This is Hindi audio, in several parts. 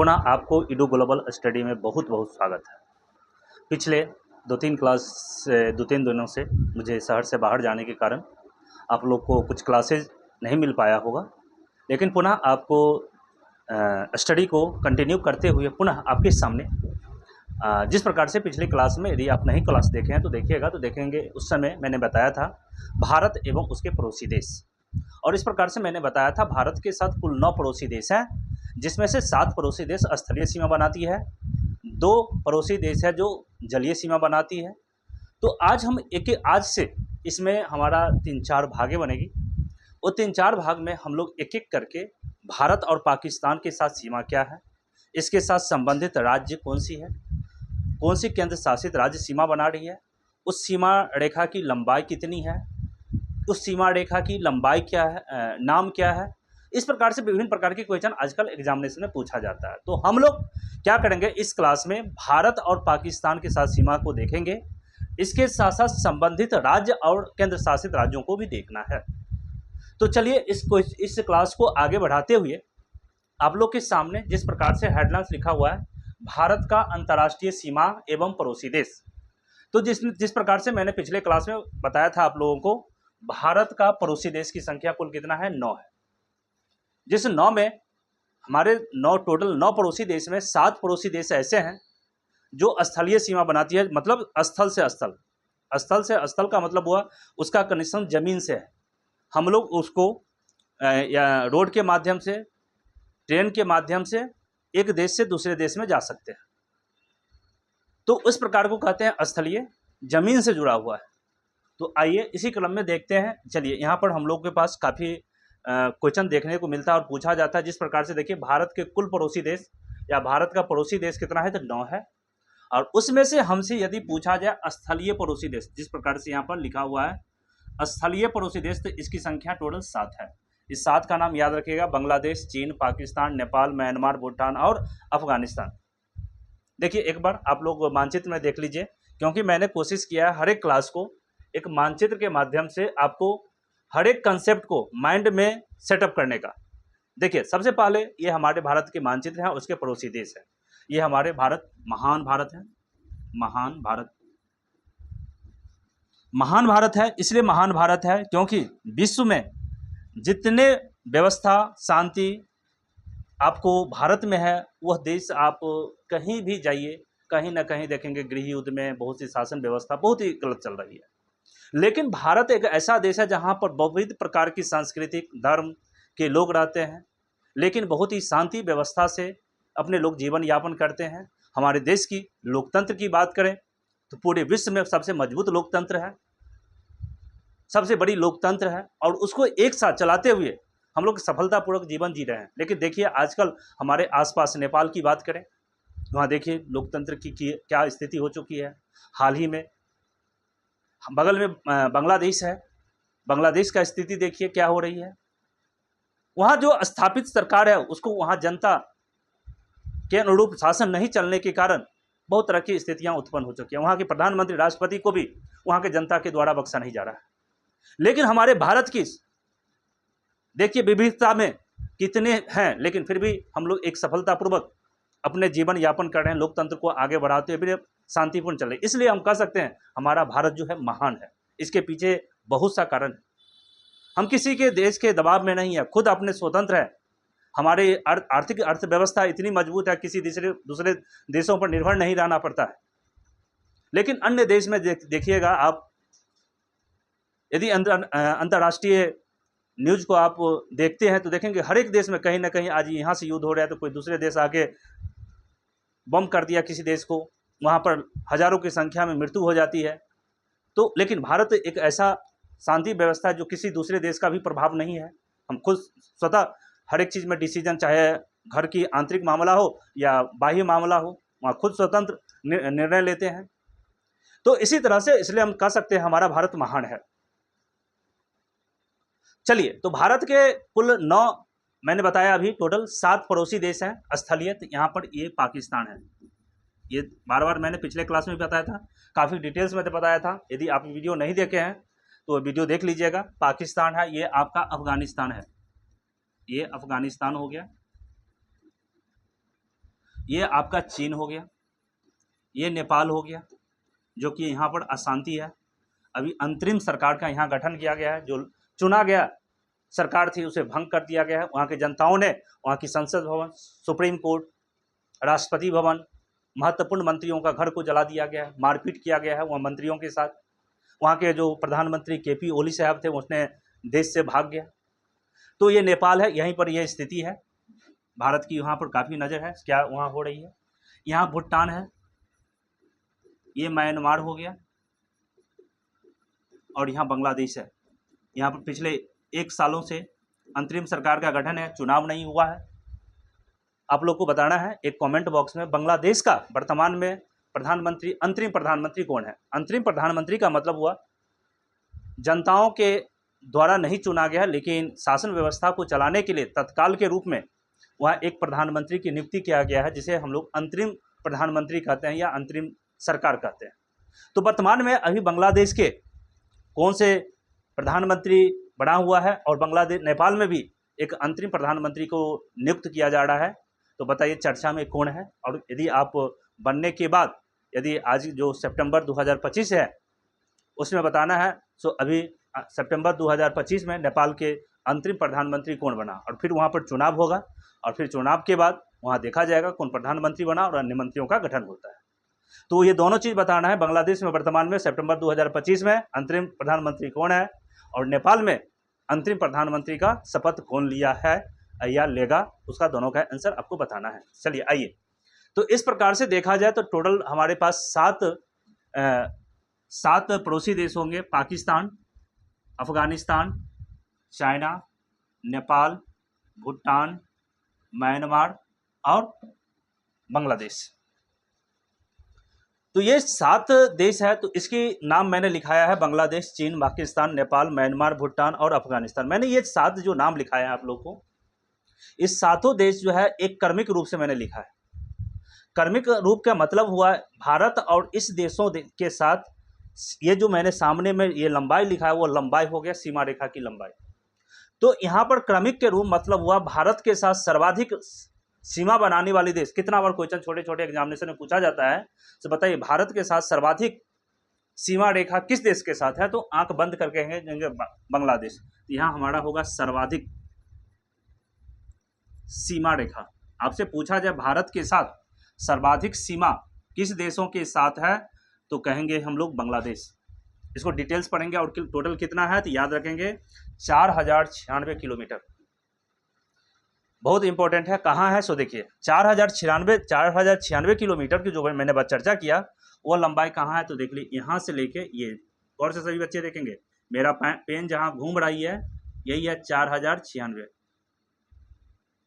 पुनः आपको ईडू ग्लोबल स्टडी में बहुत बहुत स्वागत है। पिछले 2-3 दिनों से मुझे शहर से बाहर जाने के कारण आप लोग को कुछ क्लासेज नहीं मिल पाया होगा, लेकिन पुनः आपको स्टडी को कंटिन्यू करते हुए पुनः आपके सामने जिस प्रकार से पिछली क्लास में यदि आप नहीं क्लास देखे हैं तो देखिएगा, तो देखेंगे उस समय मैंने बताया था भारत एवं उसके पड़ोसी देश, और इस प्रकार से मैंने बताया था भारत के साथ कुल 9 पड़ोसी देश हैं, जिसमें से 7 पड़ोसी देश स्थलीय सीमा बनाती है, 2 पड़ोसी देश है जो जलीय सीमा बनाती है। तो आज से इसमें हमारा 3-4 भागें बनेगी। वो 3-4 भाग में हम लोग एक एक करके भारत और पाकिस्तान के साथ सीमा क्या है, इसके साथ संबंधित राज्य कौन सी है, कौन सी केंद्र शासित राज्य सीमा बना रही है, उस सीमा रेखा की लंबाई कितनी है, उस सीमा रेखा की लंबाई क्या है, नाम क्या है। इस प्रकार से विभिन्न प्रकार के क्वेश्चन आजकल एग्जामिनेशन में पूछा जाता है। तो हम लोग क्या करेंगे, इस क्लास में भारत और पाकिस्तान के साथ सीमा को देखेंगे, इसके साथ साथ संबंधित राज्य और केंद्र शासित राज्यों को भी देखना है। तो चलिए इस क्लास को आगे बढ़ाते हुए आप लोग के सामने जिस प्रकार से हेडलाइंस लिखा हुआ है, भारत का अंतर्राष्ट्रीय सीमा एवं पड़ोसी देश। तो जिस प्रकार से मैंने पिछले क्लास में बताया था आप लोगों को, भारत का पड़ोसी देश की संख्या कुल कितना है, 9 है। जिस 9 में हमारे टोटल 9 पड़ोसी देश में 7 पड़ोसी देश ऐसे हैं जो स्थलीय सीमा बनाती है, मतलब स्थल से स्थल का मतलब हुआ उसका कनेक्शन जमीन से है। हम लोग उसको या रोड के माध्यम से, ट्रेन के माध्यम से एक देश से दूसरे देश में जा सकते हैं। तो उस प्रकार को कहते हैं स्थलीय, जमीन से जुड़ा हुआ है। तो आइए इसी क्रम में देखते हैं। चलिए यहाँ पर हम लोग के पास काफ़ी क्वेश्चन देखने को मिलता है और पूछा जाता है। जिस प्रकार से देखिए, भारत के कुल पड़ोसी देश या भारत का पड़ोसी देश कितना है, तो 9 है, और उसमें से हमसे यदि पूछा जाए स्थलीय पड़ोसी देश, जिस प्रकार से यहाँ पर लिखा हुआ है स्थलीय पड़ोसी देश, तो इसकी संख्या टोटल 7 है। इस 7 का नाम याद रखिएगा: बांग्लादेश, चीन, पाकिस्तान, नेपाल, म्यांमार, भूटान और अफगानिस्तान। देखिए एक बार आप लोग मानचित्र में देख लीजिए, क्योंकि मैंने कोशिश किया है हर एक क्लास को एक मानचित्र के माध्यम से आपको हर एक कंसेप्ट को माइंड में सेटअप करने का। देखिए सबसे पहले ये हमारे भारत के मानचित्र हैं, उसके पड़ोसी देश हैं। ये हमारे भारत, महान भारत है, महान भारत है। इसलिए महान भारत है क्योंकि विश्व में जितने व्यवस्था, शांति आपको भारत में है, वह देश आप कहीं भी जाइए, कहीं ना कहीं देखेंगे गृह युद्ध में बहुत सी शासन व्यवस्था बहुत ही गलत चल रही है। लेकिन भारत एक ऐसा देश है जहाँ पर विविध प्रकार की सांस्कृतिक, धर्म के लोग रहते हैं, लेकिन बहुत ही शांति व्यवस्था से अपने लोग जीवन यापन करते हैं। हमारे देश की लोकतंत्र की बात करें तो पूरे विश्व में सबसे मजबूत लोकतंत्र है, सबसे बड़ी लोकतंत्र है, और उसको एक साथ चलाते हुए हम लोग सफलतापूर्वक जीवन जी रहे हैं। लेकिन देखिए आजकल हमारे आसपास नेपाल की बात करें, वहाँ देखिए लोकतंत्र की क्या स्थिति हो चुकी है। हाल ही में बगल में बांग्लादेश है, बांग्लादेश का स्थिति देखिए क्या हो रही है। वहाँ जो स्थापित सरकार है उसको वहाँ जनता के अनुरूप शासन नहीं चलने के कारण बहुत तरह की स्थितियाँ उत्पन्न हो चुकी हैं। वहाँ के प्रधानमंत्री, राष्ट्रपति को भी वहाँ के जनता के द्वारा बख्शा नहीं जा रहा है। लेकिन हमारे भारत की देखिए विविधता में कितने हैं, लेकिन फिर भी हम लोग एक सफलतापूर्वक अपने जीवन यापन कर रहे हैं, लोकतंत्र को आगे बढ़ाते हुए शांतिपूर्ण चल रहे। इसलिए हम कह सकते हैं हमारा भारत जो है महान है। इसके पीछे बहुत सा कारण है। हम किसी के देश के दबाव में नहीं है, खुद अपने स्वतंत्र है। हमारी आर्थिक अर्थव्यवस्था इतनी मजबूत है, किसी दूसरे देशों पर निर्भर नहीं रहना पड़ता है। लेकिन अन्य देश में देखिएगा आप, यदि अंतर्राष्ट्रीय न्यूज को आप देखते हैं तो देखेंगे हर एक देश में कहीं ना कहीं आज यहाँ से युद्ध हो रहा है तो कोई दूसरे देश आके बम कर दिया किसी देश को, वहाँ पर हजारों की संख्या में मृत्यु हो जाती है। तो लेकिन भारत एक ऐसा शांति व्यवस्था है जो किसी दूसरे देश का भी प्रभाव नहीं है। हम खुद स्वतः हर एक चीज़ में डिसीजन, चाहे घर की आंतरिक मामला हो या बाह्य मामला हो, वहाँ खुद स्वतंत्र निर्णय लेते हैं। तो इसी तरह से इसलिए हम कह सकते हैं हमारा भारत महान है। चलिए, तो भारत के कुल 9 मैंने बताया, अभी टोटल 7 पड़ोसी देश हैं स्थलीय। तो यहाँ पर ये पाकिस्तान है। ये बार बार मैंने पिछले क्लास में भी बताया था, काफ़ी डिटेल्स में बताया था। यदि आप वीडियो नहीं देखे हैं तो वीडियो देख लीजिएगा। पाकिस्तान है, ये आपका अफगानिस्तान है, ये अफगानिस्तान हो गया। ये आपका चीन हो गया, ये नेपाल हो गया, जो कि यहाँ पर अशांति है। अभी अंतरिम सरकार का यहाँ गठन किया गया है, जो चुना गया सरकार थी उसे भंग कर दिया गया है। वहाँ के जनताओं ने वहाँ की संसद भवन, सुप्रीम कोर्ट, राष्ट्रपति भवन, महत्वपूर्ण मंत्रियों का घर को जला दिया गया है, मारपीट किया गया है वहाँ मंत्रियों के साथ। वहाँ के जो प्रधानमंत्री केपी ओली साहब थे उसने देश से भाग गया। तो ये नेपाल है, यहीं पर ये स्थिति है। भारत की वहाँ पर काफ़ी नज़र है क्या वहाँ हो रही है। यहाँ भूटान है, ये म्यांमार हो गया, और यहाँ बांग्लादेश है। यहाँ पर पिछले 1 सालों से अंतरिम सरकार का गठन है, चुनाव नहीं हुआ है। आप लोग को बताना है एक कमेंट बॉक्स में, बांग्लादेश का वर्तमान में प्रधानमंत्री, अंतरिम प्रधानमंत्री कौन है। अंतरिम प्रधानमंत्री का मतलब हुआ जनताओं के द्वारा नहीं चुना गया, लेकिन शासन व्यवस्था को चलाने के लिए तत्काल के रूप में वहाँ एक प्रधानमंत्री की नियुक्ति किया गया है, जिसे हम लोग अंतरिम प्रधानमंत्री कहते हैं या अंतरिम सरकार कहते हैं। तो वर्तमान में अभी बांग्लादेश के कौन से प्रधानमंत्री बना हुआ है, और बांग्लादेश नेपाल में भी एक अंतरिम प्रधानमंत्री को नियुक्त किया जा रहा है। तो बताइए चर्चा में कौन है, और यदि आप बनने के बाद यदि आज जो सितंबर 2025 है उसमें बताना है। सो अभी सितंबर 2025 में नेपाल के अंतरिम प्रधानमंत्री कौन बना, और फिर वहाँ पर चुनाव होगा, और फिर चुनाव के बाद वहाँ देखा जाएगा कौन प्रधानमंत्री बना और अन्य मंत्रियों का गठन होता है। तो ये दोनों चीज़ बताना है। बांग्लादेश में वर्तमान में सितंबर 2025 में अंतरिम प्रधानमंत्री कौन है, और नेपाल में अंतरिम प्रधानमंत्री का शपथ कौन लिया है या लेगा, उसका दोनों का आंसर आपको बताना है। चलिए आइए, तो इस प्रकार से देखा जाए तो टोटल हमारे पास सात पड़ोसी देश होंगे। पाकिस्तान, अफगानिस्तान, चाइना, नेपाल, भूटान, म्यांमार और बांग्लादेश। तो ये 7 देश है। तो इसकी नाम मैंने लिखाया है बांग्लादेश, चीन, पाकिस्तान, नेपाल, म्यांमार, भूटान और अफगानिस्तान। मैंने ये 7 जो नाम लिखाया है आप लोग को, इस 7 देश जो है एक क्रमिक रूप से मैंने लिखा है। क्रमिक रूप का मतलब हुआ भारत और इस देशों के साथ ये जो मैंने सामने में ये लंबाई लिखा है वो लंबाई हो गया सीमा रेखा की लंबाई। तो यहाँ पर क्रमिक के रूप मतलब हुआ भारत के साथ सर्वाधिक सीमा बनाने वाली देश। कितना बार क्वेश्चन छोटे छोटे एग्जामिनेशन में पूछा जाता है, तो बताइए भारत के साथ सर्वाधिक सीमा रेखा किस देश के साथ है। तो आंख बंद करके कहेंगे बांग्लादेश। तो यहाँ हमारा होगा सर्वाधिक सीमा रेखा। आपसे पूछा जाए भारत के साथ सर्वाधिक सीमा किस देशों के साथ है, तो कहेंगे हम लोग बांग्लादेश। इसको डिटेल्स पढ़ेंगे और टोटल कितना है तो याद रखेंगे 4096 किलोमीटर। बहुत इंपॉर्टेंट है, कहाँ है सो देखिए 4096 किलोमीटर की जो मैंने चर्चा किया वो लंबाई कहाँ है। तो देख ली यहाँ से लेके ये, और से सभी बच्चे देखेंगे मेरा पेन जहाँ घूम रही है यही है 4096।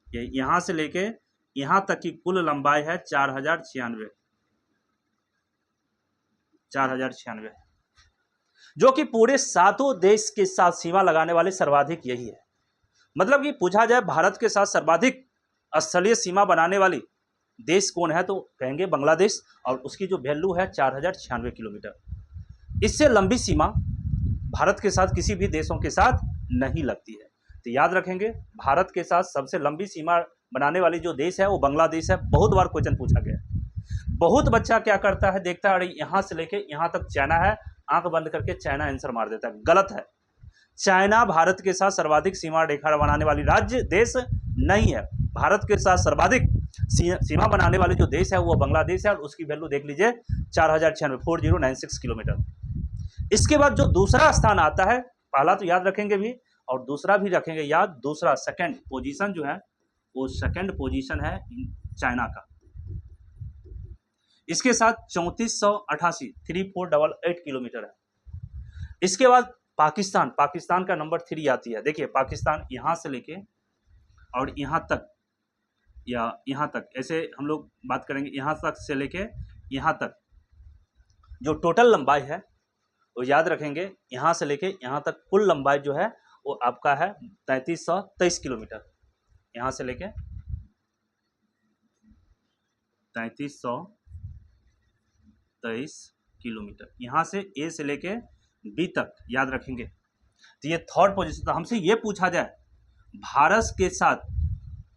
ये यहाँ से लेके यहाँ तक की कुल लंबाई है 4096, जो कि पूरे 7 देश के साथ सीमा लगाने वाले सर्वाधिक यही है। मतलब कि पूछा जाए भारत के साथ सर्वाधिक स्थलीय सीमा बनाने वाली देश कौन है, तो कहेंगे बांग्लादेश, और उसकी जो वैल्यू है 4096 किलोमीटर। इससे लंबी सीमा भारत के साथ किसी भी देशों के साथ नहीं लगती है। तो याद रखेंगे भारत के साथ सबसे लंबी सीमा बनाने वाली जो देश है वो बांग्लादेश है। बहुत बार क्वेश्चन पूछा गया। बहुत बच्चा क्या करता है, देखता है अरे यहाँ से लेके यहाँ तक चाइना है, आंख बंद करके चाइना आंसर मार देता है। गलत है। चाइना भारत के साथ सर्वाधिक सीमा रेखा बनाने वाली राज्य देश नहीं है। भारत के साथ सर्वाधिक सीमा बनाने वाली जो देश है वो बांग्लादेश है, और उसकी वैल्यू देख लीजिए 4096 किलोमीटर। इसके बाद जो दूसरा स्थान आता है, पहला तो याद रखेंगे भी और दूसरा भी रखेंगे याद। दूसरा सेकंड पोजीशन जो है वो सेकंड पोजीशन है चाइना का, इसके साथ 3488 किलोमीटर है। इसके बाद पाकिस्तान का नंबर 3 आती है। देखिए पाकिस्तान यहाँ से लेके और यहाँ तक या यहाँ तक, ऐसे हम लोग बात करेंगे यहाँ तक से लेके यहाँ तक जो टोटल लंबाई है वो याद रखेंगे। यहाँ से लेके यहाँ तक कुल लंबाई जो है वो आपका है 3323 किलोमीटर। यहाँ से लेके 3323 किलोमीटर, यहाँ से ए से लेके बी तक याद रखेंगे। तो ये थर्ड पोजीशन। तो हमसे ये पूछा जाए भारत के साथ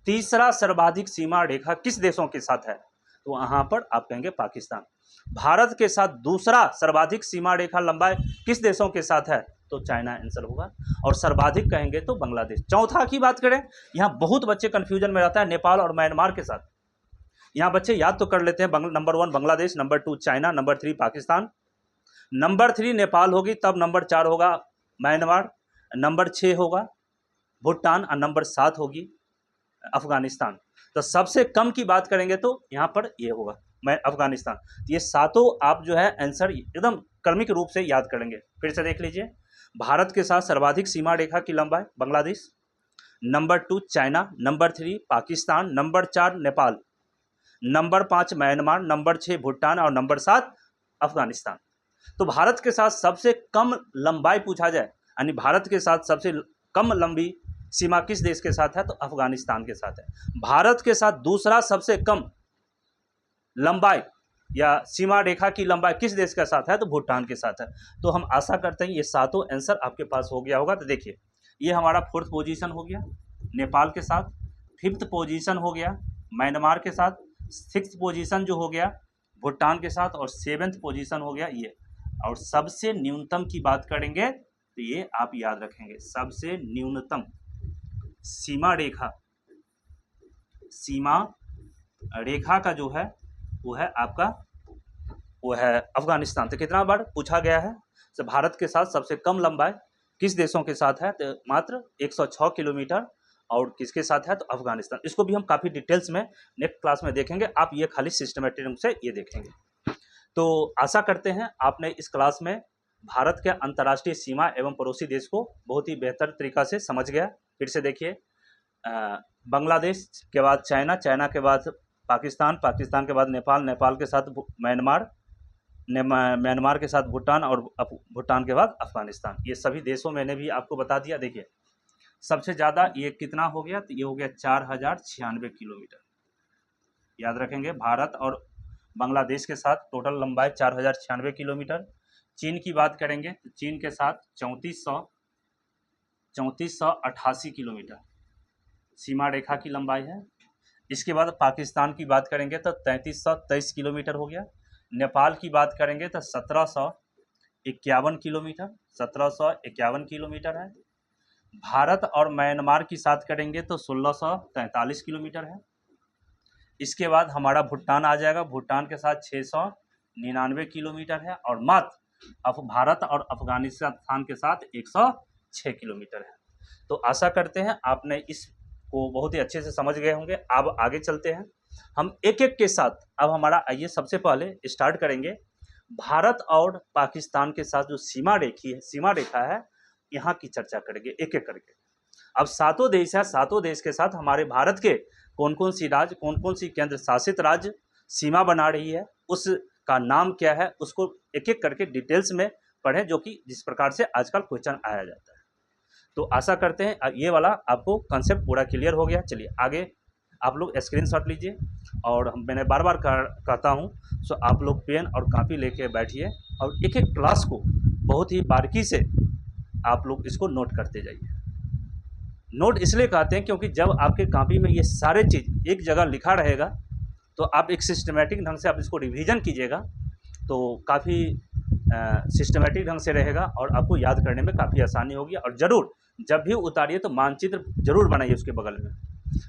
तीसरा सर्वाधिक सीमा रेखा किस देशों के साथ है, तो वहाँ पर आप कहेंगे पाकिस्तान। भारत के साथ दूसरा सर्वाधिक सीमा रेखा लंबाई किस देशों के साथ है, तो चाइना आंसर होगा। और सर्वाधिक कहेंगे तो बांग्लादेश। चौथा की बात करें, यहाँ बहुत बच्चे कंफ्यूजन में रहता है नेपाल और म्यांमार के साथ। यहाँ बच्चे याद तो कर लेते हैं, number 1 Bangladesh, number 2 China, number 3 Pakistan, number 3 Nepal होगी, तब नंबर 4 होगा म्यांमार, नंबर 6 होगा भूटान और नंबर 7 होगी अफगानिस्तान। तो सबसे कम की बात करेंगे तो यहाँ पर ये होगा मैं अफगानिस्तान। ये सातों आप जो है आंसर एकदम क्रमिक रूप से याद करेंगे। फिर से देख लीजिए, भारत के साथ सर्वाधिक सीमा रेखा की लंबाई Bangladesh, number 2 China, number 3 Pakistan, number 4 Nepal, number 5 Myanmar, number 6 Bhutan और नंबर 7 अफगानिस्तान। तो भारत के साथ सबसे कम लंबाई पूछा जाए, यानी भारत के साथ सबसे कम लंबी सीमा किस देश के साथ है, तो अफगानिस्तान के साथ है। भारत के साथ दूसरा सबसे कम लंबाई या सीमा रेखा की लंबाई किस देश के साथ है, तो भूटान के साथ है। तो हम आशा करते हैं ये सातों आंसर आपके पास हो गया होगा। तो देखिए, ये हमारा 4th पोजीशन हो गया नेपाल के साथ, 5th पोजीशन हो गया म्यांमार के साथ, 6th पोजीशन जो हो गया भूटान के साथ, और 7th पोजीशन हो गया ये। और सबसे न्यूनतम की बात करेंगे तो ये आप याद रखेंगे, सबसे न्यूनतम सीमा रेखा का जो है वो है आपका, वो है अफगानिस्तान। तो कितना बार पूछा गया है, तो भारत के साथ सबसे कम लंबाई किस देशों के साथ है, तो मात्र 106 किलोमीटर। और किसके साथ है, तो अफगानिस्तान। इसको भी हम काफ़ी डिटेल्स में नेक्स्ट क्लास में देखेंगे, आप ये खाली सिस्टमेटिक रूप से ये देखेंगे। तो आशा करते हैं आपने इस क्लास में भारत के अंतर्राष्ट्रीय सीमा एवं पड़ोसी देश को बहुत ही बेहतर तरीका से समझ गया। फिर से देखिए, बांग्लादेश के बाद चाइना, चाइना के बाद पाकिस्तान, पाकिस्तान के बाद नेपाल, नेपाल के साथ म्यांमार, म्यांमार के साथ भूटान और भूटान के बाद अफगानिस्तान। ये सभी देशों मैंने भी आपको बता दिया। देखिए, सबसे ज़्यादा ये कितना हो गया, तो ये हो गया 4096 किलोमीटर। याद रखेंगे, भारत और बांग्लादेश के साथ टोटल लंबाई 4096 किलोमीटर। चीन की बात करेंगे तो चीन के साथ 3488 किलोमीटर सीमा रेखा की लंबाई है। इसके बाद पाकिस्तान की बात करेंगे तो 3323 किलोमीटर हो गया। नेपाल की बात करेंगे तो 1751 किलोमीटर, 1751 किलोमीटर है। भारत और म्यांमार की साथ करेंगे तो 1643 किलोमीटर है। इसके बाद हमारा भूटान आ जाएगा, भूटान के साथ 699 किलोमीटर है। और मात्र भारत और अफगानिस्तान के साथ 106 किलोमीटर है। तो आशा करते हैं आपने इसको बहुत ही अच्छे से समझ गए होंगे। अब आगे चलते हैं, हम एक एक के साथ। अब हमारा आइए सबसे पहले स्टार्ट करेंगे भारत और पाकिस्तान के साथ जो सीमा रेखा है, यहाँ की चर्चा करेंगे एक एक करके। अब सातों देश है, सातों देश के साथ हमारे भारत के कौन कौन सी राज्य, कौन कौन सी केंद्र शासित राज्य सीमा बना रही है, उसका नाम क्या है, उसको एक एक करके डिटेल्स में पढ़ें, जो कि जिस प्रकार से आजकल क्वेश्चन आया जाता है। तो आशा करते हैं ये वाला आपको कंसेप्ट पूरा क्लियर हो गया। चलिए आगे आप लोग स्क्रीनशॉट लीजिए, और मैंने बार बार कहता हूँ, सो आप लोग पेन और कापी लेके बैठिए और एक एक क्लास को बहुत ही बारीकी से आप लोग इसको नोट करते जाइए। नोट इसलिए कहते हैं क्योंकि जब आपके कॉपी में ये सारे चीज़ एक जगह लिखा रहेगा, तो आप एक सिस्टमेटिक ढंग से आप इसको रिवीजन कीजिएगा, तो काफ़ी सिस्टमेटिक ढंग से रहेगा और आपको याद करने में काफ़ी आसानी होगी। और ज़रूर जब भी उतारिए तो मानचित्र जरूर बनाइए उसके बगल में,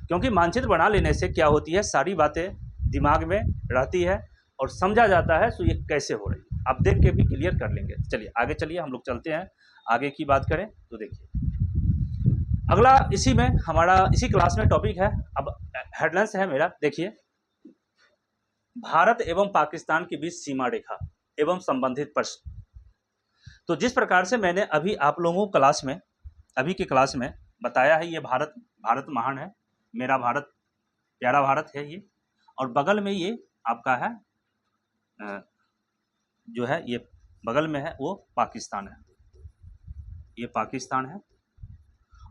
क्योंकि मानचित्र बना लेने से क्या होती है, सारी बातें दिमाग में रहती है और समझा जाता है, सो ये कैसे हो रही है आप देख के भी क्लियर कर लेंगे। चलिए आगे चलिए, हम लोग चलते हैं। आगे की बात करें तो देखिए, अगला इसी में हमारा इसी क्लास में टॉपिक है। अब हेडलाइंस है मेरा, देखिए, भारत एवं पाकिस्तान के बीच सीमा रेखा एवं संबंधित प्रश्न। तो जिस प्रकार से मैंने अभी आप लोगों को क्लास में, अभी की क्लास में बताया है, ये भारत महान है, मेरा भारत प्यारा भारत है ये, और बगल में ये आपका है जो है, ये बगल में है वो पाकिस्तान है, ये पाकिस्तान है।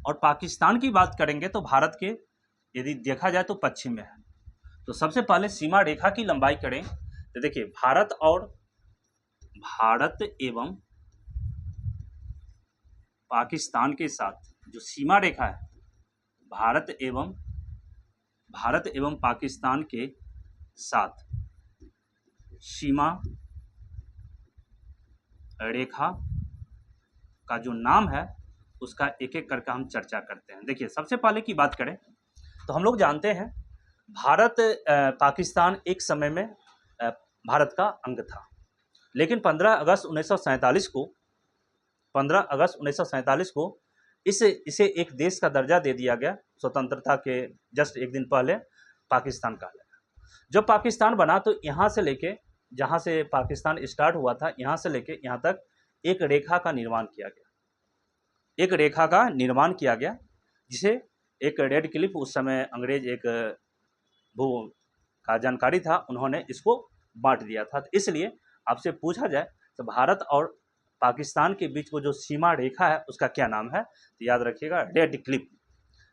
और पाकिस्तान की बात करेंगे तो भारत के यदि देखा जाए तो पश्चिम में है। तो सबसे पहले सीमा रेखा की लंबाई करें तो देखिए, भारत एवं पाकिस्तान के साथ जो सीमा रेखा है, भारत एवं पाकिस्तान के साथ सीमा रेखा का जो नाम है उसका एक एक करके हम चर्चा करते हैं। देखिए, सबसे पहले की बात करें तो हम लोग जानते हैं भारत पाकिस्तान एक समय में भारत का अंग था, लेकिन 15 अगस्त 1947 को 15 अगस्त 1947 को इसे एक देश का दर्जा दे दिया गया। स्वतंत्रता के जस्ट एक दिन पहले पाकिस्तान का। जब पाकिस्तान बना तो यहाँ से लेके, जहाँ से पाकिस्तान स्टार्ट हुआ था, यहाँ से लेके यहाँ तक एक रेखा का निर्माण किया गया। एक रेखा का निर्माण किया गया जिसे एक रेड क्लिफ, उस समय अंग्रेज एक भू का जानकारी था, उन्होंने इसको बांट दिया था। तो इसलिए आपसे पूछा जाए तो भारत और पाकिस्तान के बीच वो जो सीमा रेखा है उसका क्या नाम है, तो याद रखिएगा रेड क्लिफ।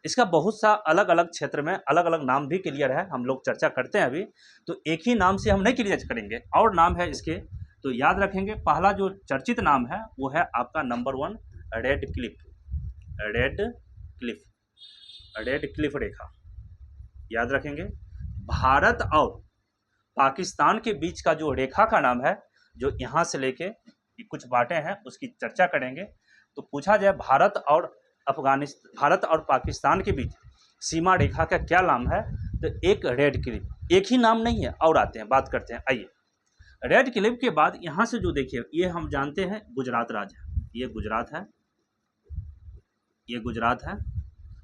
इसका बहुत सा अलग अलग क्षेत्र में अलग अलग नाम भी क्लियर है, हम लोग चर्चा करते हैं अभी, तो एक ही नाम से हम नहीं क्लियर करेंगे, और नाम है इसके, तो याद रखेंगे पहला जो चर्चित नाम है वो है आपका number 1 Red Cliff. Red Cliff, Red Cliff रेखा याद रखेंगे। भारत और पाकिस्तान के बीच का जो रेखा का नाम है, जो यहाँ से लेके कुछ बातें हैं उसकी चर्चा करेंगे। तो पूछा जाए भारत और पाकिस्तान के बीच सीमा रेखा का क्या नाम है, तो एक रेड क्लिफ, एक ही नाम नहीं है, और आते हैं बात करते हैं। आइए, रेड क्लिफ के बाद यहाँ से जो देखिए, ये हम जानते हैं गुजरात राज्य है, ये गुजरात है, ये गुजरात है।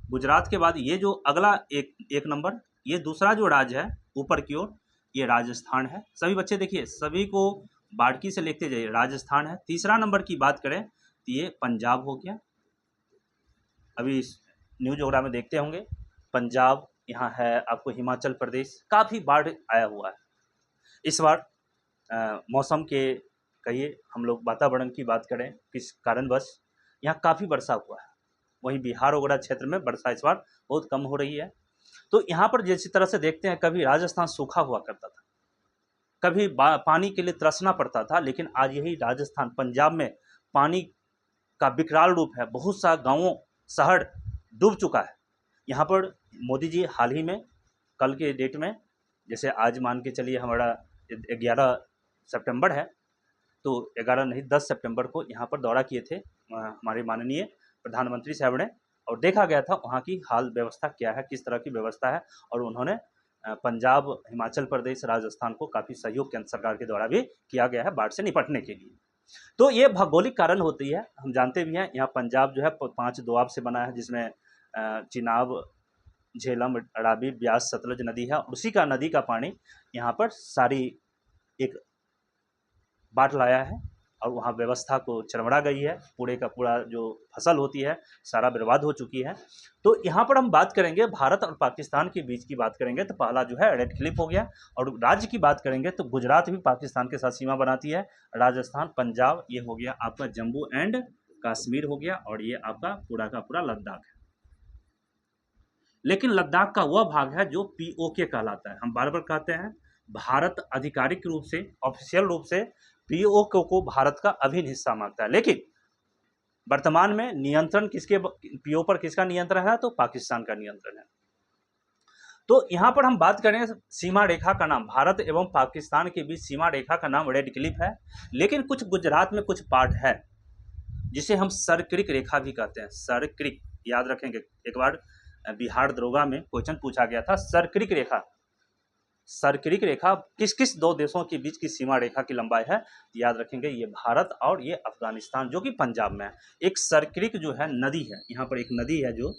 गुजरात के बाद ये जो अगला एक नंबर, ये दूसरा जो राज्य है ऊपर की ओर, ये राजस्थान है। सभी बच्चे देखिए, सभी को बारीकी से लिखते जाइए, राजस्थान है। तीसरा नंबर की बात करें तो ये पंजाब हो गया, अभी न्यूज वगैरह में देखते होंगे पंजाब। यहाँ है आपको हिमाचल प्रदेश, काफ़ी बाढ़ आया हुआ है इस बार। मौसम के कहिए, हम लोग वातावरण की बात करें किस कारणवश यहाँ काफ़ी वर्षा हुआ है, वहीं बिहार वगैरह क्षेत्र में वर्षा इस बार बहुत कम हो रही है। तो यहाँ पर जिस तरह से देखते हैं, कभी राजस्थान सूखा हुआ करता था, कभी पानी के लिए तरसना पड़ता था, लेकिन आज यही राजस्थान पंजाब में पानी का विकराल रूप है। बहुत सा गाँवों शहर डूब चुका है। यहाँ पर मोदी जी हाल ही में, कल के डेट में, जैसे आज मान के चलिए हमारा 11 सितंबर है, तो 11 नहीं 10 सितंबर को यहाँ पर दौरा किए थे हमारे माननीय प्रधानमंत्री साहब ने, और देखा गया था वहाँ की हाल व्यवस्था क्या है, किस तरह की व्यवस्था है, और उन्होंने पंजाब, हिमाचल प्रदेश, राजस्थान को काफ़ी सहयोग केंद्र सरकार के द्वारा भी किया गया है बाढ़ से निपटने के लिए। तो ये भौगोलिक कारण होती है, हम जानते भी हैं। यहाँ पंजाब जो है 5 दोआब से बना है, जिसमें चिनाब, झेलम, रावी, ब्यास, सतलज नदी है, और उसी का नदी का पानी यहाँ पर सारी एक बाढ़ लाया है, और वहाँ व्यवस्था को चरमरा गई है। पूरे का पूरा जो फसल होती है सारा बर्बाद हो चुकी है। तो यहाँ पर हम बात करेंगे भारत और पाकिस्तान के बीच की बात करेंगे, तो पहला जो है रेड क्लिफ हो गया, और राज्य की बात करेंगे तो गुजरात भी पाकिस्तान के साथ सीमा बनाती है, राजस्थान, पंजाब, ये हो गया आपका जम्मू एंड कश्मीर हो गया, और ये आपका पूरा का पूरा लद्दाख है। लेकिन लद्दाख का वह भाग है जो POK कहलाता है। हम बार बार कहते हैं, भारत आधिकारिक रूप से, ऑफिशियल रूप से POK को भारत का अभिन्न हिस्सा मानता है, लेकिन वर्तमान में नियंत्रण किसके, PO पर किसका नियंत्रण है, तो पाकिस्तान का नियंत्रण है। तो यहाँ पर हम बात करें सीमा रेखा का नाम, भारत एवं पाकिस्तान के बीच सीमा रेखा का नाम रेड क्लिफ है, लेकिन कुछ गुजरात में कुछ पार्ट है जिसे हम सरक्रिक रेखा भी कहते हैं। सरक्रिक याद रखेंगे, एक बार बिहार दरोगा में क्वेश्चन पूछा गया था, सरक्रिक रेखा, सरक्रिक रेखा किस किस दो देशों के बीच की सीमा रेखा की लंबाई है, याद रखेंगे ये भारत और ये अफगानिस्तान, जो कि पंजाब में है। एक सरक्रिक जो है नदी है, यहाँ पर एक नदी है, जो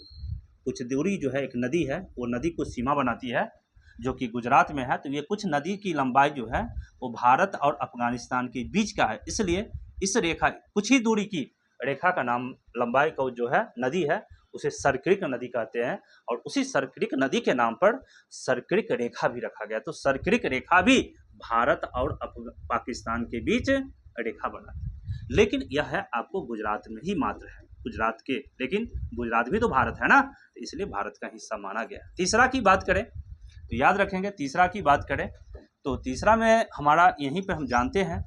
कुछ दूरी जो है एक नदी है, वो नदी को सीमा बनाती है, जो कि गुजरात में है। तो ये कुछ नदी की लंबाई जो है वो भारत और अफगानिस्तान के बीच का है, इसलिए इस रेखा, कुछ ही दूरी की रेखा का नाम, लंबाई का जो है नदी है, उसे सरक्रिक नदी कहते हैं, और उसी सरक्रिक नदी के नाम पर सरक्रिक रेखा भी रखा गया। तो सरक्रिक रेखा भी भारत और पाकिस्तान के बीच रेखा बना, लेकिन यह है आपको गुजरात में ही मात्र है, गुजरात के, लेकिन गुजरात भी तो भारत है ना, तो इसलिए भारत का हिस्सा माना गया। तीसरा की बात करें तो याद रखेंगे, तीसरा की बात करें तो तीसरा में हमारा यहीं पर हम जानते हैं,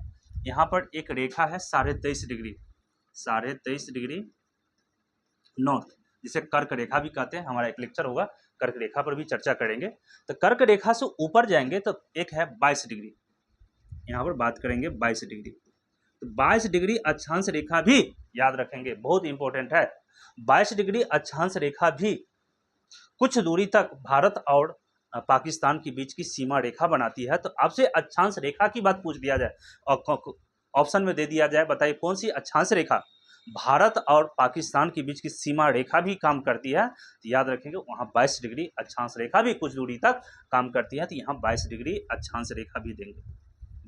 यहाँ पर एक रेखा है 23.5 डिग्री, 23.5 डिग्री नॉर्थ, जिसे कर्क रेखा भी कहते हैं। हमारा एक लेक्चर होगा कर्क रेखा पर भी चर्चा करेंगे। तो कर्क रेखा से ऊपर जाएंगे तो एक है 22 डिग्री, यहाँ पर बात करेंगे 22 डिग्री। तो 22 डिग्री अक्षांश रेखा भी याद रखेंगे, बहुत इंपॉर्टेंट है। 22 डिग्री अक्षांश रेखा भी कुछ दूरी तक भारत और पाकिस्तान के बीच की सीमा रेखा बनाती है। तो आपसे अक्षांश रेखा की बात पूछ दिया जाए और ऑप्शन में दे दिया जाए, बताइए कौन सी अक्षांश रेखा भारत और पाकिस्तान के बीच की सीमा रेखा भी काम करती है, तो याद रखेंगे वहाँ 22 डिग्री अक्षांश रेखा भी कुछ दूरी तक काम करती है। तो यहाँ 22 डिग्री अक्षांश रेखा भी देंगे,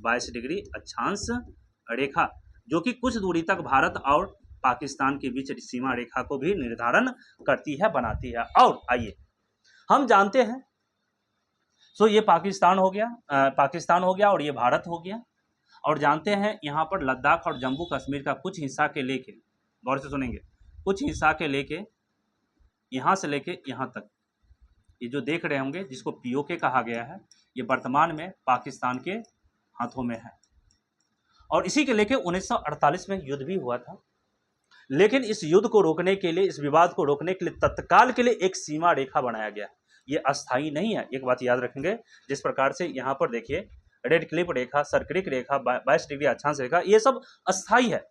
22 डिग्री अक्षांश रेखा जो कि कुछ दूरी तक भारत और पाकिस्तान के बीच सीमा रेखा को भी निर्धारण करती है, बनाती है। और आइए हम जानते हैं, सो ये पाकिस्तान हो गया और ये भारत हो गया। और जानते हैं यहाँ पर लद्दाख और जम्मू कश्मीर का कुछ हिस्सा के लेके, गौर से सुनेंगे, कुछ हिस्सा के लेके यहाँ से लेके यहाँ तक ये जो देख रहे होंगे जिसको पीओके कहा गया है, ये वर्तमान में पाकिस्तान के हाथों में है। और इसी के लेके 1948 में युद्ध भी हुआ था, लेकिन इस युद्ध को रोकने के लिए, इस विवाद को रोकने के लिए तत्काल के लिए एक सीमा रेखा बनाया गया। ये अस्थायी नहीं है, एक बात याद रखेंगे। जिस प्रकार से यहाँ पर देखिए रेड क्लिप रेखा, सर्करिक रेखा, 22 डिग्री अक्षांश रेखा, ये सब अस्थायी है।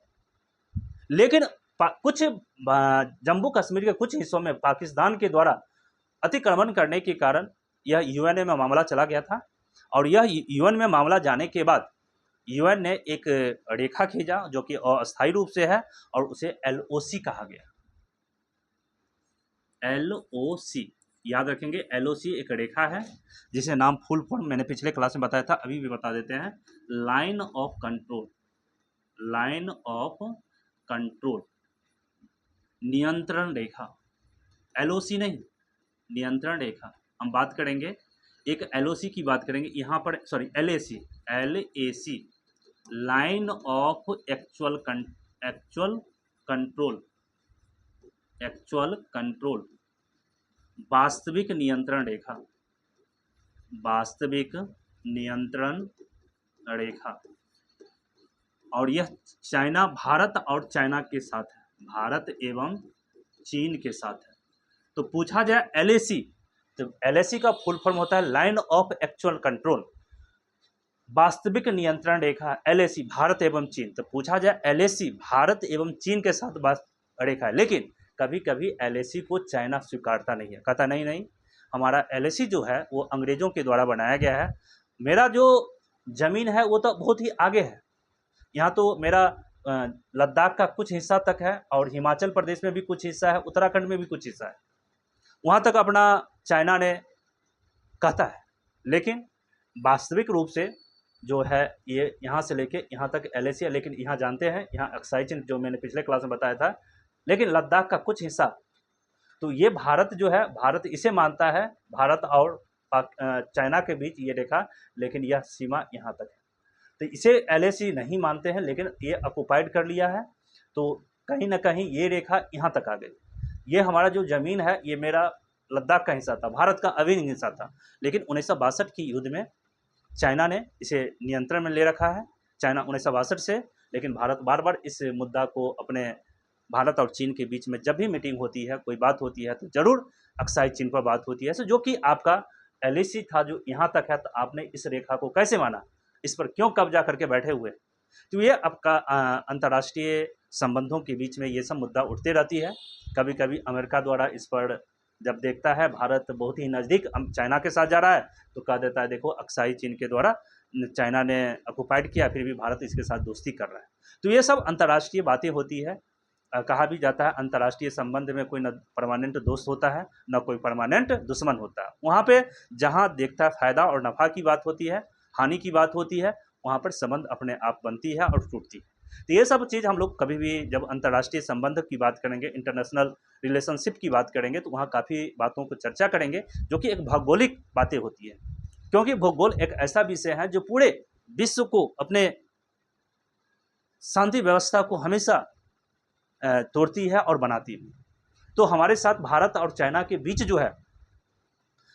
लेकिन कुछ जम्मू कश्मीर के कुछ हिस्सों में पाकिस्तान के द्वारा अतिक्रमण करने के कारण यह यूएनए में मामला चला गया था। और यह यूएन में मामला जाने के बाद यूएन ने एक रेखा खींचा जो कि अस्थायी रूप से है और उसे एलओसी कहा गया। एलओसी याद रखेंगे, एलओसी एक रेखा है जिसे नाम फुल फॉर्म मैंने पिछले क्लास में बताया था, अभी भी बता देते हैं, line of control, line of control, नियंत्रण रेखा। एलओसी नहीं, नियंत्रण रेखा। हम बात करेंगे एक एलओसी की बात करेंगे यहाँ पर, sorry LAC, LAC line of actual control, actual control, वास्तविक नियंत्रण रेखा, वास्तविक नियंत्रण रेखा। और यह चाइना, भारत और चाइना के साथ है, भारत एवं चीन के साथ है। तो पूछा जाए एलएसी, तो एलएसी का फुल फॉर्म होता है लाइन ऑफ एक्चुअल कंट्रोल, वास्तविक नियंत्रण रेखा, एलएसी भारत एवं चीन। तो पूछा जाए एलएसी भारत एवं चीन के साथ रेखा है, लेकिन कभी कभी एलएसी को चाइना स्वीकारता नहीं है, कहता नहीं, हमारा एलएसी जो है वो अंग्रेजों के द्वारा बनाया गया है, मेरा जो ज़मीन है वो तो बहुत ही आगे है, यहाँ तो मेरा लद्दाख का कुछ हिस्सा तक है और हिमाचल प्रदेश में भी कुछ हिस्सा है, उत्तराखंड में भी कुछ हिस्सा है, वहाँ तक अपना चाइना ने कहता है। लेकिन वास्तविक रूप से जो है ये यहाँ से लेके यहाँ तक एलएसी है, लेकिन यहाँ जानते हैं यहाँ अक्साई चिन्ह जो मैंने पिछले क्लास में बताया था, लेकिन लद्दाख का कुछ हिस्सा, तो ये भारत जो है, भारत इसे मानता है, भारत और चाइना के बीच ये रेखा, लेकिन यह सीमा यहाँ तक है। तो इसे एलएसी नहीं मानते हैं, लेकिन ये ऑक्युपाइड कर लिया है, तो कहीं ना कहीं ये रेखा यहाँ तक आ गई। ये हमारा जो ज़मीन है ये मेरा लद्दाख का हिस्सा था, भारत का अभिन्न हिस्सा था, लेकिन 1962 की युद्ध में चाइना ने इसे नियंत्रण में ले रखा है, चाइना 1962 से। लेकिन भारत बार बार इस मुद्दा को अपने, भारत और चीन के बीच में जब भी मीटिंग होती है, कोई बात होती है, तो ज़रूर अक्साई चिन्ह पर बात होती है। सो जो कि आपका एलएसी था जो यहाँ तक है, तो आपने इस रेखा को कैसे माना, इस पर क्यों कब्जा करके बैठे हुए। तो ये आपका अंतर्राष्ट्रीय संबंधों के बीच में ये सब मुद्दा उठते रहती है। कभी कभी अमेरिका द्वारा इस पर जब देखता है भारत बहुत ही नज़दीक चाइना के साथ जा रहा है, तो कह देता है देखो अक्साई चिन्ह के द्वारा चाइना ने ऑक्युपाइड किया, फिर भी भारत इसके साथ दोस्ती कर रहा है। तो ये सब अंतर्राष्ट्रीय बातें होती है। कहा भी जाता है अंतर्राष्ट्रीय संबंध में कोई न परमानेंट दोस्त होता है, न कोई परमानेंट दुश्मन होता है। वहाँ पे जहाँ देखता है फ़ायदा और नफ़ा की बात होती है, हानि की बात होती है, वहाँ पर संबंध अपने आप बनती है और टूटती है। तो ये सब चीज़ हम लोग कभी भी जब अंतर्राष्ट्रीय संबंध की बात करेंगे, इंटरनेशनल रिलेशनशिप की बात करेंगे, तो वहाँ काफ़ी बातों को चर्चा करेंगे जो कि एक भौगोलिक बातें होती है, क्योंकि भूगोल एक ऐसा विषय है जो पूरे विश्व को, अपने शांति व्यवस्था को हमेशा तोड़ती है और बनाती है। तो हमारे साथ भारत और चाइना के बीच जो है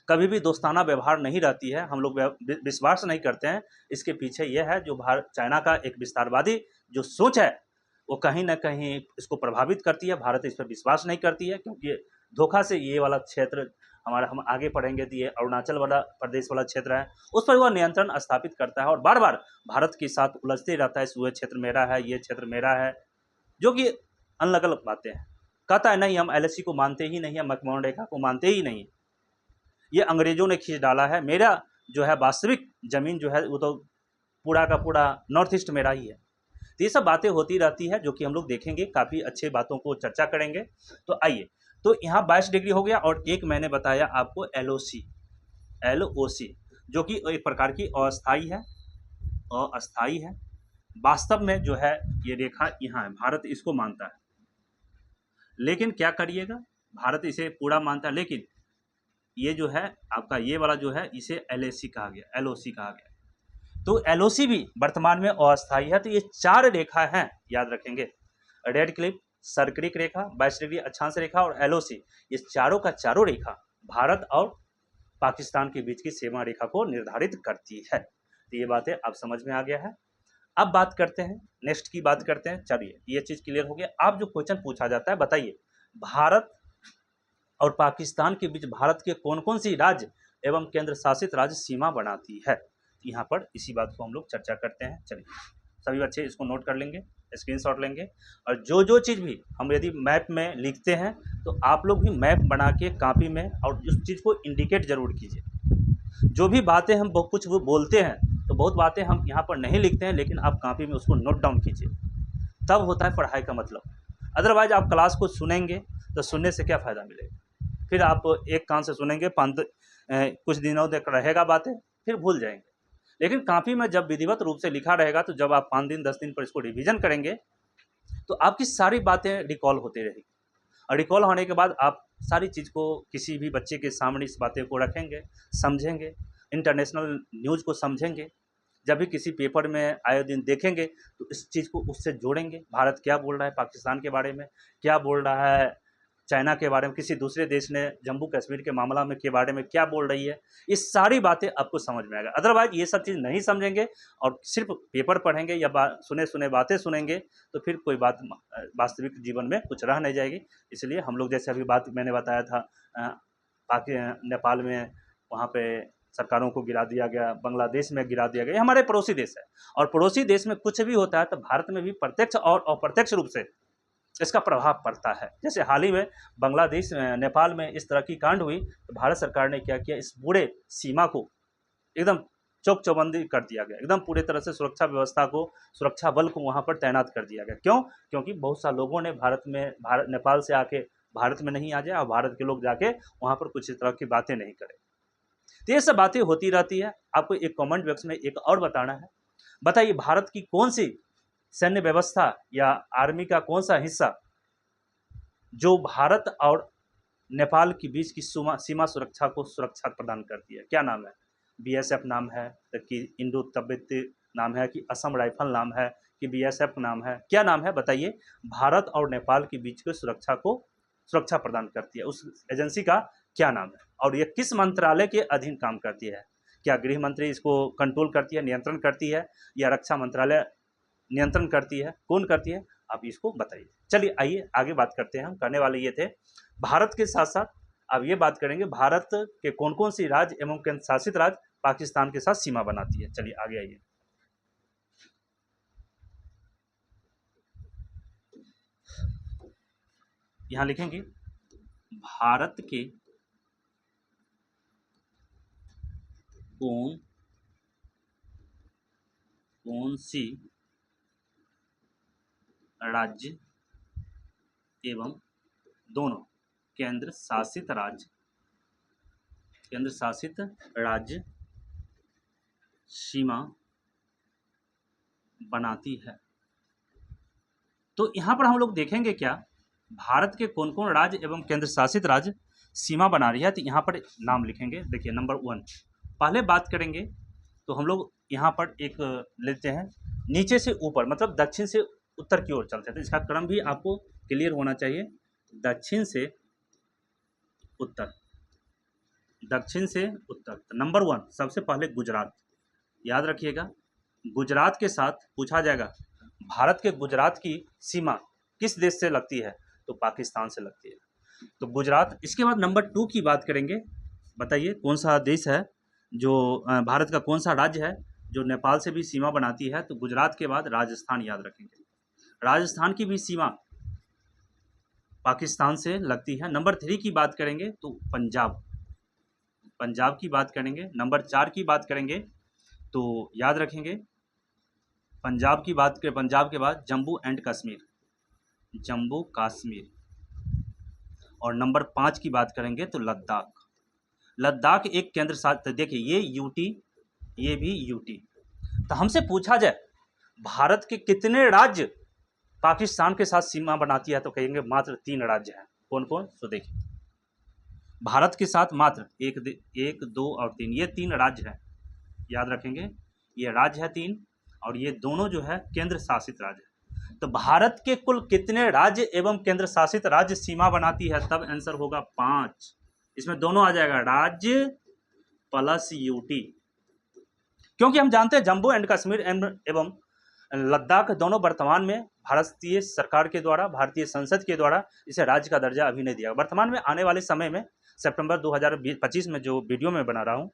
कभी भी दोस्ताना व्यवहार नहीं रहती है, हम लोग विश्वास नहीं करते हैं। इसके पीछे यह है जो भारत चाइना का एक विस्तारवादी जो सोच है वो कहीं ना कहीं इसको प्रभावित करती है। भारत इस पर विश्वास नहीं करती है, क्योंकि धोखा से ये वाला क्षेत्र हम आगे पढ़ेंगे तो ये अरुणाचल वाला प्रदेश वाला क्षेत्र है, उस पर वह नियंत्रण स्थापित करता है और बार बार भारत के साथ उलझते रहता है, ये क्षेत्र मेरा है, ये क्षेत्र मेरा है, जो कि अलग अलग बातें हैं। कहता है नहीं, हम एलएसी को मानते ही नहीं है, मैकमोहन रेखा को मानते ही नहीं, ये अंग्रेजों ने खींच डाला है, मेरा जो है वास्तविक ज़मीन जो है वो तो पूरा का पूरा नॉर्थ ईस्ट मेरा ही है। तो ये सब बातें होती रहती है जो कि हम लोग देखेंगे, काफ़ी अच्छे बातों को चर्चा करेंगे। तो आइए, तो यहाँ 22 डिग्री हो गया और एक मैंने बताया आपको LOC जो कि एक प्रकार की अस्थाई है। वास्तव में जो है ये रेखा यहाँ है, भारत इसको मानता है, लेकिन क्या करिएगा, भारत इसे पूरा मानता है, लेकिन ये जो है आपका ये वाला जो है इसे LOC कहा गया। तो LOC भी वर्तमान में अस्थायी है। तो ये 4 रेखा हैं, याद रखेंगे, रेड क्लिफ, सर्करिक रेखा, 22 डिग्री अक्षांश रेखा और LOC, ये चारों का चारों रेखा भारत और पाकिस्तान के बीच की सीमा रेखा को निर्धारित करती है। तो ये बातें आप समझ में आ गया है। अब बात करते हैं, नेक्स्ट की बात करते हैं। चलिए, ये चीज़ क्लियर हो गया। आप जो क्वेश्चन पूछा जाता है, बताइए भारत और पाकिस्तान के बीच भारत के कौन कौन सी राज्य एवं केंद्र शासित राज्य सीमा बनाती है। यहाँ पर इसी बात को हम लोग चर्चा करते हैं। चलिए, सभी बच्चे इसको नोट कर लेंगे, स्क्रीनशॉट लेंगे, और जो चीज़ भी हम यदि मैप में लिखते हैं तो आप लोग भी मैप बना के कॉपी में और उस चीज़ को इंडिकेट जरूर कीजिए। जो भी बातें हम कुछ वो बोलते हैं तो बहुत बातें हम यहाँ पर नहीं लिखते हैं, लेकिन आप कॉपी में उसको नोट डाउन कीजिए, तब होता है पढ़ाई का मतलब। अदरवाइज आप क्लास को सुनेंगे तो सुनने से क्या फ़ायदा मिलेगा, फिर आप एक कान से सुनेंगे, कुछ दिनों तक रहेगा बातें, फिर भूल जाएंगे। लेकिन कॉपी में जब विधिवत रूप से लिखा रहेगा तो जब आप 5 दिन 10 दिन पर इसको रिवीजन करेंगे तो आपकी सारी बातें रिकॉल होती रहेगी, और रिकॉल होने के बाद आप सारी चीज़ को किसी भी बच्चे के सामने इस बातें को रखेंगे, समझेंगे, इंटरनेशनल न्यूज़ को समझेंगे, जब भी किसी पेपर में आए दिन देखेंगे तो इस चीज़ को उससे जोड़ेंगे। भारत क्या बोल रहा है पाकिस्तान के बारे में, क्या बोल रहा है चाइना के बारे में, किसी दूसरे देश ने जम्मू कश्मीर के मामला में के बारे में क्या बोल रही है, ये सारी बातें आपको समझ में आएगा। अदरवाइज ये सब चीज़ नहीं समझेंगे और सिर्फ पेपर पढ़ेंगे या सुने बातें सुनेंगे तो फिर कोई बात वास्तविक जीवन में कुछ रह नहीं जाएगी। इसलिए हम लोग जैसे अभी बात मैंने बताया था, नेपाल में वहाँ पे सरकारों को गिरा दिया गया, बांग्लादेश में गिरा दिया गया, ये हमारे पड़ोसी देश है, और पड़ोसी देश में कुछ भी होता है तो भारत में भी प्रत्यक्ष और अप्रत्यक्ष रूप से इसका प्रभाव पड़ता है। जैसे हाल ही में बांग्लादेश नेपाल में इस तरह की कांड हुई तो भारत सरकार ने क्या किया, इस पूरे सीमा को एकदम चौक चौबंदी कर दिया गया, एकदम पूरी तरह से सुरक्षा व्यवस्था को, सुरक्षा बल को वहाँ पर तैनात कर दिया गया। क्यों? क्योंकि बहुत सारे लोगों ने भारत नेपाल से आके भारत में नहीं आ जाए और भारत के लोग जाके वहाँ पर कुछ इस तरह की बातें नहीं करें। तो ये सब बातें होती रहती है। आपको एक कमेंट बॉक्स में एक और बताना है, बताइए भारत की कौन सी सैन्य व्यवस्था या आर्मी का कौन सा हिस्सा जो भारत और नेपाल के बीच की सीमा सुरक्षा को सुरक्षा प्रदान करती है, क्या नाम है? BSF नाम है कि इंडो तिब्बती नाम है कि असम राइफल नाम है कि BSF नाम है, क्या नाम है बताइए? भारत और नेपाल के बीच की सुरक्षा को सुरक्षा प्रदान करती है, उस एजेंसी का क्या नाम है और ये किस मंत्रालय के अधीन काम करती है? क्या गृह मंत्री इसको कंट्रोल करती है, नियंत्रण करती है, या रक्षा मंत्रालय नियंत्रण करती है? कौन करती है, आप इसको बताइए। चलिए आइए आगे बात करते हैं। हम करने वाले ये थे भारत के साथ साथ अब ये बात करेंगे भारत के कौन कौन सी राज्य एवं केंद्र शासित राज्य पाकिस्तान के साथ सीमा बनाती है। चलिए आगे आइए। यहां लिखेंगे भारत के कौन सी राज्य एवं दोनों केंद्र शासित राज्य सीमा बनाती है। तो यहाँ पर हम लोग देखेंगे क्या, भारत के कौन कौन राज्य एवं केंद्र शासित राज्य सीमा बना रही है। तो यहाँ पर नाम लिखेंगे। देखिए नंबर 1 पहले बात करेंगे तो हम लोग यहाँ पर एक लेते हैं नीचे से ऊपर, मतलब दक्षिण से उत्तर की ओर चलते हैं। तो इसका क्रम भी आपको क्लियर होना चाहिए, दक्षिण से उत्तर, दक्षिण से उत्तर। तो नंबर 1 सबसे पहले गुजरात, याद रखिएगा गुजरात के साथ पूछा जाएगा भारत के गुजरात की सीमा किस देश से लगती है, तो पाकिस्तान से लगती है। तो गुजरात। इसके बाद नंबर 2 की बात करेंगे। बताइए कौन सा देश है जो भारत का कौन सा राज्य है जो नेपाल से भी सीमा बनाती है? तो गुजरात के बाद राजस्थान याद रखेंगे। राजस्थान की भी सीमा पाकिस्तान से लगती है। नंबर 3 की बात करेंगे तो पंजाब, पंजाब की बात करेंगे। नंबर 4 की बात करेंगे तो याद रखेंगे पंजाब की बात करें, पंजाब के बाद जम्मू एंड कश्मीर, जम्मू कश्मीर। और नंबर 5 की बात करेंगे तो लद्दाख। लद्दाख एक केंद्र शासित, देखिए ये यूटी, ये भी यूटी। तो हमसे पूछा जाए भारत के कितने राज्य पाकिस्तान के साथ सीमा बनाती है, तो कहेंगे मात्र 3 राज्य हैं। कौन कौन? तो देखिए भारत के साथ मात्र एक, 2 और 3, ये 3 राज्य हैं। याद रखेंगे ये राज्य है 3, और ये दोनों जो है केंद्र शासित राज्य है। तो भारत के कुल कितने राज्य एवं केंद्र शासित राज्य सीमा बनाती है? तब आंसर होगा 5। इसमें दोनों आ जाएगा, राज्य प्लस यूटी। क्योंकि हम जानते हैं जम्मू एंड कश्मीर एवं लद्दाख दोनों वर्तमान में भारतीय सरकार के द्वारा, भारतीय संसद के द्वारा इसे राज्य का दर्जा अभी नहीं दिया। वर्तमान में आने वाले समय में सितंबर 2025 में जो वीडियो में बना रहा हूँ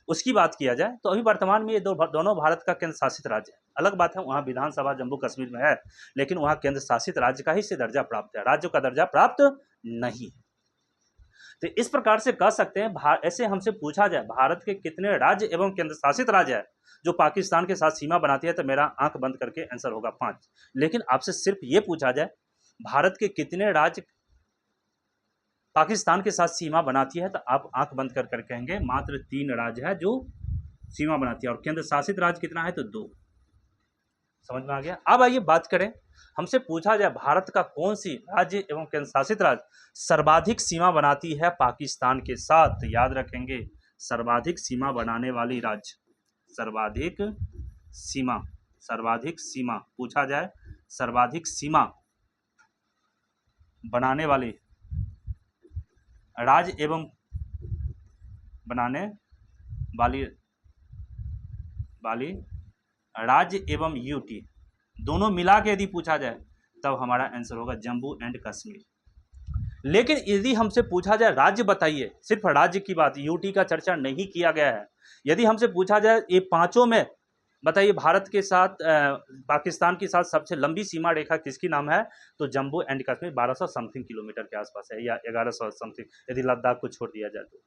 उसकी बात किया जाए तो अभी वर्तमान में ये दोनों भारत का केंद्र शासित राज्य है। अलग बात है वहाँ विधानसभा जम्मू कश्मीर में है, लेकिन वहाँ केंद्र शासित राज्य का ही से दर्जा प्राप्त है, राज्यों का दर्जा प्राप्त नहीं है। तो इस प्रकार से कह सकते हैं, ऐसे हमसे पूछा जाए भारत के कितने राज्य एवं केंद्र शासित राज्य है जो पाकिस्तान के साथ सीमा बनाती है, तो मेरा आंख बंद करके आंसर होगा 5। लेकिन आपसे सिर्फ ये पूछा जाए भारत के कितने राज्य पाकिस्तान के साथ सीमा बनाती है, तो आप आंख बंद कर कहेंगे मात्र 3 राज्य है जो सीमा बनाती है, और केंद्र शासित राज्य कितना है? तो 2। समझ में आ गया? अब आइए बात करें, हमसे पूछा जाए भारत का कौन सी राज्य एवं केंद्र शासित राज्य सर्वाधिक सीमा बनाती है पाकिस्तान के साथ? याद रखेंगे सर्वाधिक सीमा बनाने वाली राज्य, सर्वाधिक सीमा पूछा जाए, सर्वाधिक सीमा बनाने वाली राज्य एवं बनाने वाली राज्य एवं यूटी दोनों मिला के यदि पूछा जाए तब हमारा आंसर होगा जम्मू एंड कश्मीर। लेकिन यदि हमसे पूछा जाए राज्य बताइए, सिर्फ राज्य की बात, यूटी का चर्चा नहीं किया गया है। यदि हमसे पूछा जाए ये पांचों में बताइए भारत के साथ पाकिस्तान के साथ सबसे लंबी सीमा रेखा किसकी नाम है, तो Jammu and Kashmir 1200 something kilometre के आसपास है, या 1100 समथिंग यदि लद्दाख को छोड़ दिया जाए तो।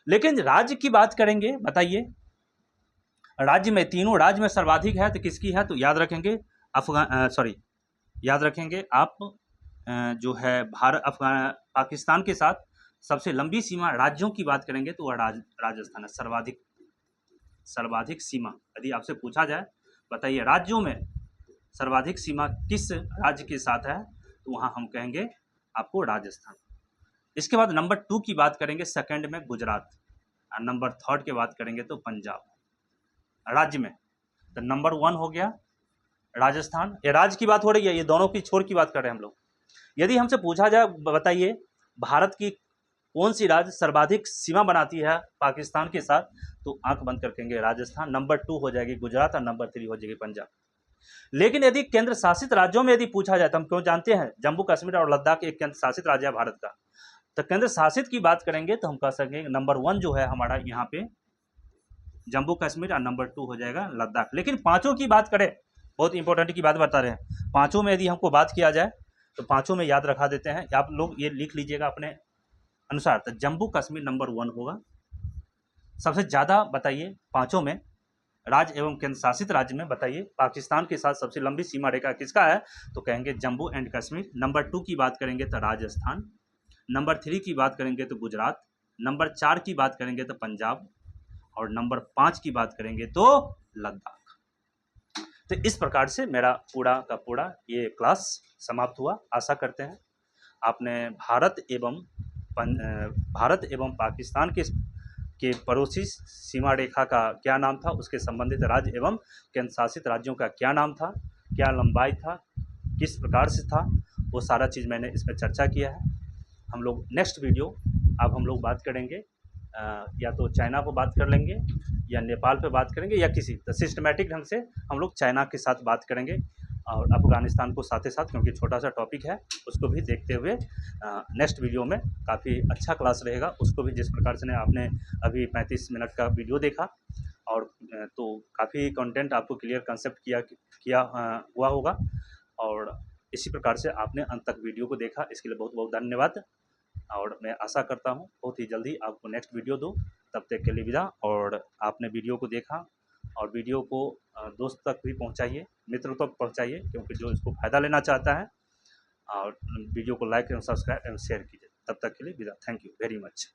लेकिन राज्य की बात करेंगे, बताइए राज्य में, तीनों राज्य में सर्वाधिक है तो किसकी है? तो याद रखेंगे याद रखेंगे आप जो है पाकिस्तान के साथ सबसे लंबी सीमा राज्यों की बात करेंगे तो वह राजस्थान है। सर्वाधिक सीमा यदि आपसे पूछा जाए बताइए राज्यों में सर्वाधिक सीमा किस राज्य के साथ है, तो वहां हम कहेंगे आपको राजस्थान। इसके बाद नंबर 2 की बात करेंगे, सेकंड में गुजरात, और नंबर 3 की बात करेंगे तो पंजाब राज्य में। तो नंबर 1 हो गया राजस्थान, ये राज्य की बात हो रही है, ये दोनों की छोर की बात कर रहे हैं हम लोग। यदि हमसे पूछा जाए बताइए भारत की कौन सी राज्य सर्वाधिक सीमा बनाती है पाकिस्तान के साथ, तो आंख बंद कर कहेंगे राजस्थान। नंबर 2 हो जाएगी गुजरात और नंबर 3 हो जाएगी पंजाब। लेकिन यदि केंद्र शासित राज्यों में यदि पूछा जाए तो हम क्यों जानते हैं जम्मू कश्मीर और लद्दाख एक केंद्र शासित राज्य है भारत का, तो केंद्र शासित की बात करेंगे तो हम कह सकेंगे नंबर 1 जो है हमारा यहाँ पे जम्मू कश्मीर, और नंबर 2 हो जाएगा लद्दाख। लेकिन पांचों की बात करें, बहुत इंपॉर्टेंट की बात बता रहे हैं, पांचों में यदि हमको बात किया जाए तो पांचों में याद रखा देते हैं, आप लोग ये लिख लीजिएगा अपने अनुसार। तो जम्मू कश्मीर नंबर 1 होगा सबसे ज़्यादा। बताइए पांचों में राज्य एवं केंद्र शासित राज्य में बताइए पाकिस्तान के साथ सबसे लंबी सीमा रेखा किसका है, तो कहेंगे जम्मू एंड कश्मीर। नंबर 2 की बात करेंगे तो राजस्थान, नंबर 3 की बात करेंगे तो गुजरात, नंबर 4 की बात करेंगे तो पंजाब, और नंबर 5 की बात करेंगे तो लद्दाख। तो इस प्रकार से मेरा पूरा का पूरा ये क्लास समाप्त हुआ। आशा करते हैं आपने भारत एवं पाकिस्तान के पड़ोसी सीमा रेखा का क्या नाम था, उसके संबंधित राज्य एवं केंद्र शासित राज्यों का क्या नाम था, क्या लंबाई था, किस प्रकार से था, वो सारा चीज़ मैंने इसमें चर्चा किया है। हम लोग नेक्स्ट वीडियो अब हम लोग बात करेंगे या तो चाइना पर बात कर लेंगे, या नेपाल पे बात करेंगे, या किसी तो सिस्टमेटिक ढंग से हम लोग चाइना के साथ बात करेंगे। और अफ़गानिस्तान को साथ ही साथ, क्योंकि छोटा सा टॉपिक है, उसको भी देखते हुए नेक्स्ट वीडियो में काफ़ी अच्छा क्लास रहेगा। उसको भी जिस प्रकार से आपने अभी 35 मिनट का वीडियो देखा और तो काफ़ी कंटेंट आपको क्लियर कंसेप्ट किया हुआ होगा और इसी प्रकार से आपने अंत तक वीडियो को देखा, इसके लिए बहुत बहुत धन्यवाद। और मैं आशा करता हूँ बहुत ही जल्दी आपको नेक्स्ट वीडियो दूँ। तब तक के लिए विदा। और आपने वीडियो को देखा और वीडियो को दोस्त तक भी पहुँचाइए, मित्र तक पहुँचाइए, क्योंकि जो इसको फ़ायदा लेना चाहता है। और वीडियो को लाइक एवं सब्सक्राइब एवं शेयर कीजिए। तब तक के लिए विदा। Thank you very much.